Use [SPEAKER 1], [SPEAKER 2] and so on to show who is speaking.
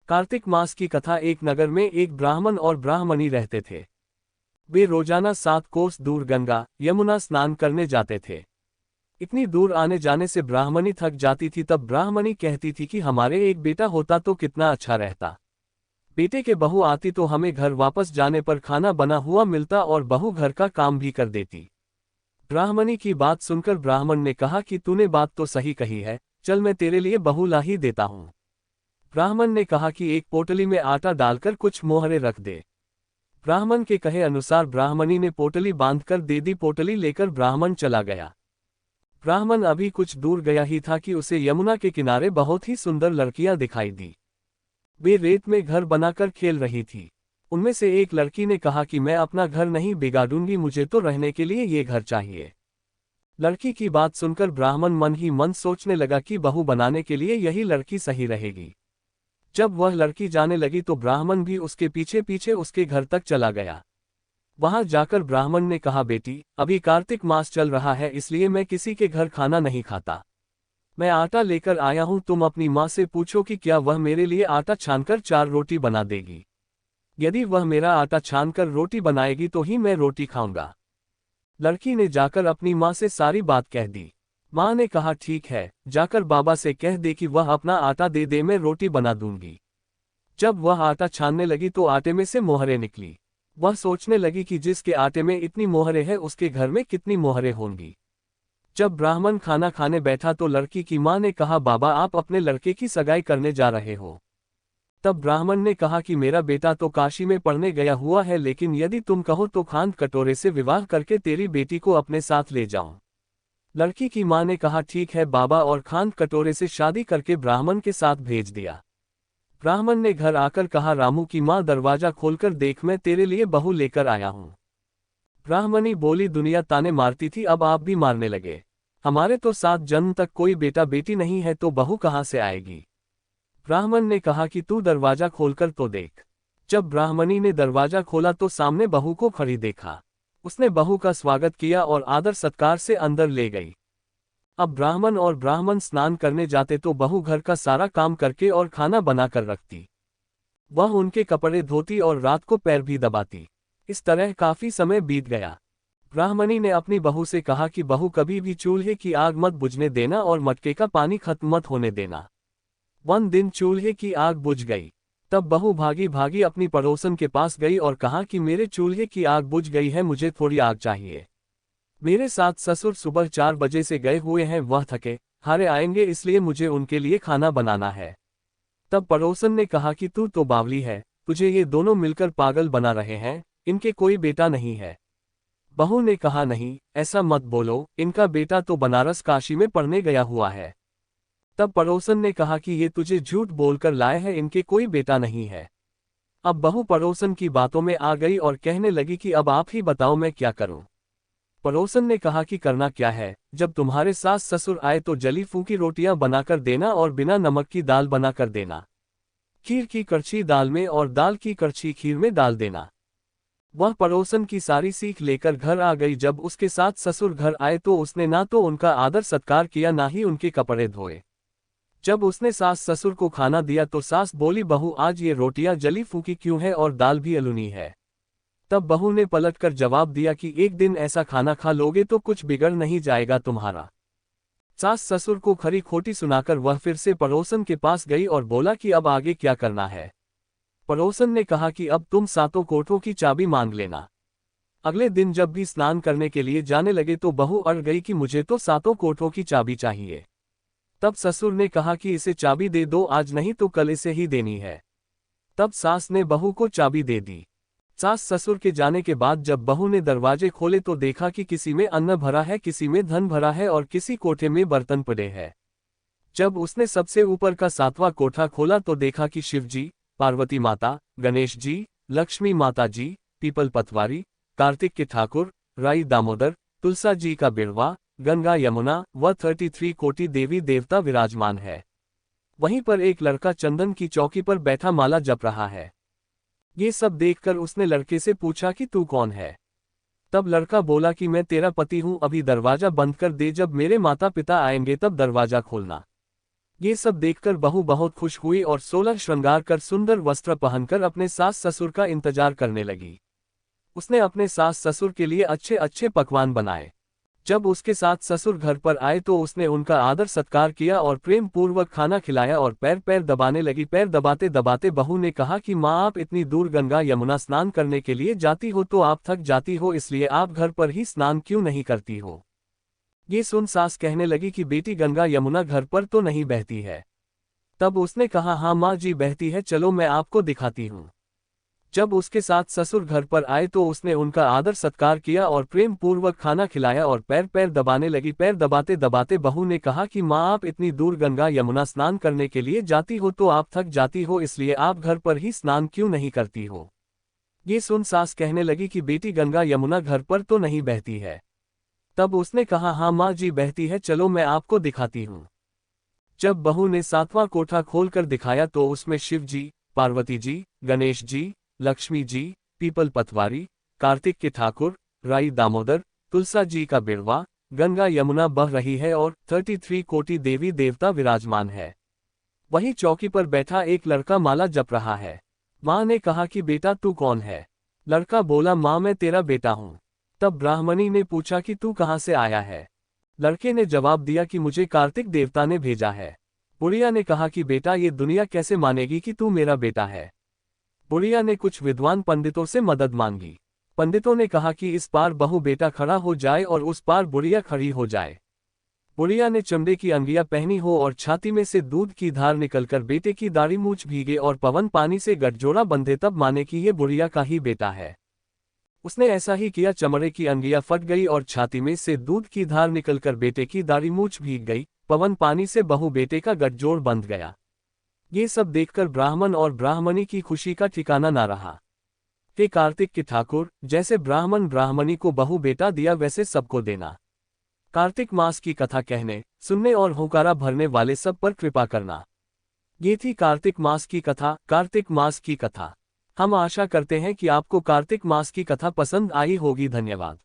[SPEAKER 1] कार्तिक मास की कथा। एक नगर में एक ब्राह्मण और ब्राह्मणी रहते थे। वे रोजाना 7 कोस दूर गंगा यमुना स्नान करने जाते थे। इतनी दूर आने जाने से ब्राह्मणी थक जाती थी। तब ब्राह्मणी कहती थी कि हमारे एक बेटा होता तो कितना अच्छा रहता। बेटे के बहू आती तो हमें घर वापस जाने पर खाना बना हुआ मिलता और बहू घर का काम भी कर देती। ब्राह्मणी की बात सुनकर ब्राह्मण ने कहा कि तूने बात तो सही कही है, चल मैं तेरे लिए बहू ला ही देता हूँ। ब्राह्मण ने कहा कि एक पोटली में आटा डालकर कुछ मोहरे रख दे। ब्राह्मण के कहे अनुसार ब्राह्मणी ने पोटली बांधकर दे दी। पोटली लेकर ब्राह्मण चला गया। ब्राह्मण अभी कुछ दूर गया ही था कि उसे यमुना के किनारे बहुत ही सुंदर लड़कियां दिखाई दी। वे रेत में घर बनाकर खेल रही थी। उनमें से एक लड़की ने कहा कि मैं अपना घर नहीं बिगाड़ूंगी, मुझे तो रहने के लिए ये घर चाहिए। लड़की की बात सुनकर ब्राह्मण मन ही मन सोचने लगा कि बहू बनाने के लिए यही लड़की सही रहेगी। जब वह लड़की जाने लगी तो ब्राह्मण भी उसके पीछे पीछे उसके घर तक चला गया। वहां जाकर ब्राह्मण ने कहा, बेटी अभी कार्तिक मास चल रहा है इसलिए मैं किसी के घर खाना नहीं खाता। मैं आटा लेकर आया हूं, तुम अपनी माँ से पूछो कि क्या वह मेरे लिए आटा छानकर 4 रोटी बना देगी। यदि वह मेरा आटा छानकर रोटी बनाएगी तो ही मैं रोटी खाऊंगा। लड़की ने जाकर अपनी माँ से सारी बात कह दी। माँ ने कहा ठीक है, जाकर बाबा से कह दे कि वह अपना आटा दे दे, मैं रोटी बना दूंगी। जब वह आटा छानने लगी तो आटे में से मोहरें निकली। वह सोचने लगी कि जिसके आटे में इतनी मोहरें हैं उसके घर में कितनी मोहरें होंगी। जब ब्राह्मण खाना खाने बैठा तो लड़की की माँ ने कहा, बाबा आप अपने लड़के की सगाई करने जा रहे हो। तब ब्राह्मण ने कहा कि मेरा बेटा तो काशी में पढ़ने गया हुआ है, लेकिन यदि तुम कहो तो खांड कटोरे से विवाह करके तेरी बेटी को अपने साथ ले जाऊं। लड़की की माँ ने कहा ठीक है बाबा, और खांड कटोरे से शादी करके ब्राह्मण के साथ भेज दिया। ब्राह्मण ने घर आकर कहा, रामू की माँ दरवाजा खोलकर देख, मैं तेरे लिए बहू लेकर आया हूँ। ब्राह्मणी बोली, दुनिया ताने मारती थी अब आप भी मारने लगे। हमारे तो 7 जन्म तक कोई बेटा बेटी नहीं है तो बहू कहाँ से आएगी। ब्राह्मण ने कहा कि तू दरवाजा खोलकर तो देख। जब ब्राह्मणी ने दरवाजा खोला तो सामने बहू को खड़ी देखा। उसने बहू का स्वागत किया और आदर सत्कार से अंदर ले गई। अब ब्राह्मण और ब्राह्मण स्नान करने जाते तो बहू घर का सारा काम करके और खाना बनाकर रखती। वह उनके कपड़े धोती और रात को पैर भी दबाती। इस तरह काफी समय बीत गया। ब्राह्मणी ने अपनी बहू से कहा कि बहू कभी भी चूल्हे की आग मत बुझने देना और मटके का पानी खत्म मत होने देना। वन दिन चूल्हे की आग बुझ गई। तब बहू भागी भागी अपनी पड़ोसन के पास गई और कहा कि मेरे चूल्हे की आग बुझ गई है, मुझे थोड़ी आग चाहिए। मेरे साथ ससुर सुबह 4 बजे से गए हुए हैं, वह थके हारे आएंगे इसलिए मुझे उनके लिए खाना बनाना है। तब पड़ोसन ने कहा कि तू तो बावली है, तुझे ये दोनों मिलकर पागल बना रहे हैं, इनके कोई बेटा नहीं है। बहू ने कहा नहीं ऐसा मत बोलो, इनका बेटा तो बनारस काशी में पढ़ने गया हुआ है। तब पड़ोसन ने कहा कि ये तुझे झूठ बोलकर लाए हैं, इनके कोई बेटा नहीं है। अब बहू पड़ोसन की बातों में आ गई और कहने लगी कि अब आप ही बताओ मैं क्या करूं। पड़ोसन ने कहा कि करना क्या है, जब तुम्हारे सास ससुर आए तो जली फूकी रोटियां बनाकर देना और बिना नमक की दाल बनाकर देना। खीर की कड़छी दाल में और दाल की कड़छी खीर में डाल देना। वह पड़ोसन की सारी सीख लेकर घर आ गई। जब उसके साथ ससुर घर आए तो उसने ना तो उनका आदर सत्कार किया ना ही उनके कपड़े धोए। जब उसने सास ससुर को खाना दिया तो सास बोली, बहू आज ये रोटियां जली फूकी क्यों है और दाल भी अलूनी है। तब बहू ने पलटकर जवाब दिया कि एक दिन ऐसा खाना खा लोगे तो कुछ बिगड़ नहीं जाएगा तुम्हारा। सास ससुर को खरी खोटी सुनाकर वह फिर से पड़ोसन के पास गई और बोला कि अब आगे क्या करना है। पड़ोसन ने कहा कि अब तुम 7 कोठों की चाबी मांग लेना। अगले दिन जब भी स्नान करने के लिए जाने लगे तो बहू अड़ गई कि मुझे तो 7 कोठों की चाबी चाहिए। तब ससुर ने कहा कि इसे चाबी दे दो, आज नहीं तो कल इसे ही देनी है। तब सास ने बहू को चाबी दे दी। सास ससुर के जाने के बाद जब बहू ने दरवाजे खोले तो देखा कि किसी में अन्न भरा है, किसी में धन भरा है और किसी कोठे में बर्तन पड़े हैं। जब उसने सबसे ऊपर का 7वां कोठा खोला तो देखा कि शिव जी, पार्वती माता, गणेश जी, लक्ष्मी माता जी, पीपल पतवारी, कार्तिक के ठाकुर, राई दामोदर, तुलसा जी का बिड़वा, गंगा यमुना व 33 कोटि देवी देवता विराजमान है। वहीं पर एक लड़का चंदन की चौकी पर बैठा माला जप रहा है। ये सब देखकर उसने लड़के से पूछा कि तू कौन है। तब लड़का बोला कि मैं तेरा पति हूं, अभी दरवाजा बंद कर दे, जब मेरे माता पिता आएंगे तब दरवाजा खोलना। ये सब देखकर बहू बहुत खुश हुई और 16 श्रृंगार कर सुंदर वस्त्र पहनकर अपने सास ससुर का इंतजार करने लगी। उसने अपने सास ससुर के लिए अच्छे अच्छे पकवान बनाए। जब उसके साथ ससुर घर पर आए तो उसने उनका आदर सत्कार किया और प्रेम पूर्वक खाना खिलाया और पैर पैर दबाने लगी। पैर दबाते दबाते बहू ने कहा कि माँ, आप इतनी दूर गंगा यमुना स्नान करने के लिए जाती हो तो आप थक जाती हो, इसलिए आप घर पर ही स्नान क्यों नहीं करती हो। ये सुन सास कहने लगी कि बेटी, गंगा यमुना घर पर तो नहीं बहती है। तब उसने कहा, हाँ माँ जी बहती है, चलो मैं आपको दिखाती हूँ। जब उसके साथ ससुर घर पर आए तो उसने उनका आदर सत्कार किया और प्रेम पूर्वक खाना खिलाया और पैर पैर दबाने लगी। पैर दबाते दबाते बहू ने कहा कि माँ, आप इतनी दूर गंगा यमुना स्नान करने के लिए जाती हो तो आप थक जाती हो, इसलिए आप घर पर ही स्नान क्यों नहीं करती हो। ये सुन सास कहने लगी कि बेटी, गंगा यमुना घर पर तो नहीं बहती है। तब उसने कहा, हाँ माँ जी बहती है, चलो मैं आपको दिखाती हूँ। जब बहू ने 7वां कोठा खोलकर दिखाया तो उसमें शिव जी, पार्वती जी, गणेश जी, लक्ष्मी जी, पीपल पतवारी, कार्तिक के ठाकुर, राई दामोदर, तुलसा जी का बिड़वा, गंगा यमुना बह रही है और 33 कोटि देवी देवता विराजमान है। वहीं चौकी पर बैठा एक लड़का माला जप रहा है। माँ ने कहा कि बेटा तू कौन है। लड़का बोला, माँ मैं तेरा बेटा हूँ। तब ब्राह्मणी ने पूछा कि तू कहाँ से आया है। लड़के ने जवाब दिया कि मुझे कार्तिक देवता ने भेजा है। बुढ़िया ने कहा कि बेटा, ये दुनिया कैसे मानेगी कि तू मेरा बेटा है। बुढ़िया ने कुछ विद्वान पंडितों से मदद मांगी। पंडितों ने कहा कि इस पार बहू बेटा खड़ा हो जाए और उस पार बुढ़िया खड़ी हो जाए। बुढ़िया ने चमड़े की अंगिया पहनी हो और छाती में से दूध की धार निकलकर बेटे की दाढ़ी मूछ भीगे और पवन पानी से गठजोड़ा बंधे, तब माने कि ये बुढ़िया का ही बेटा है। उसने ऐसा ही किया। चमड़े की अंगिया फट गई और छाती में से दूध की धार निकलकर बेटे की दाढ़ी मूछ भीग गई। पवन पानी से बहू बेटे का गठजोड़ बंध गया। ये सब देखकर ब्राह्मण और ब्राह्मणी की खुशी का ठिकाना ना रहा। हे कार्तिक के ठाकुर, जैसे ब्राह्मण ब्राह्मणी को बहू बेटा दिया वैसे सबको देना। कार्तिक मास की कथा कहने, सुनने और होकारा भरने वाले सब पर कृपा करना। ये थी कार्तिक मास की कथा। कार्तिक मास की कथा। हम आशा करते हैं कि आपको कार्तिक मास की कथा पसंद आई होगी। धन्यवाद।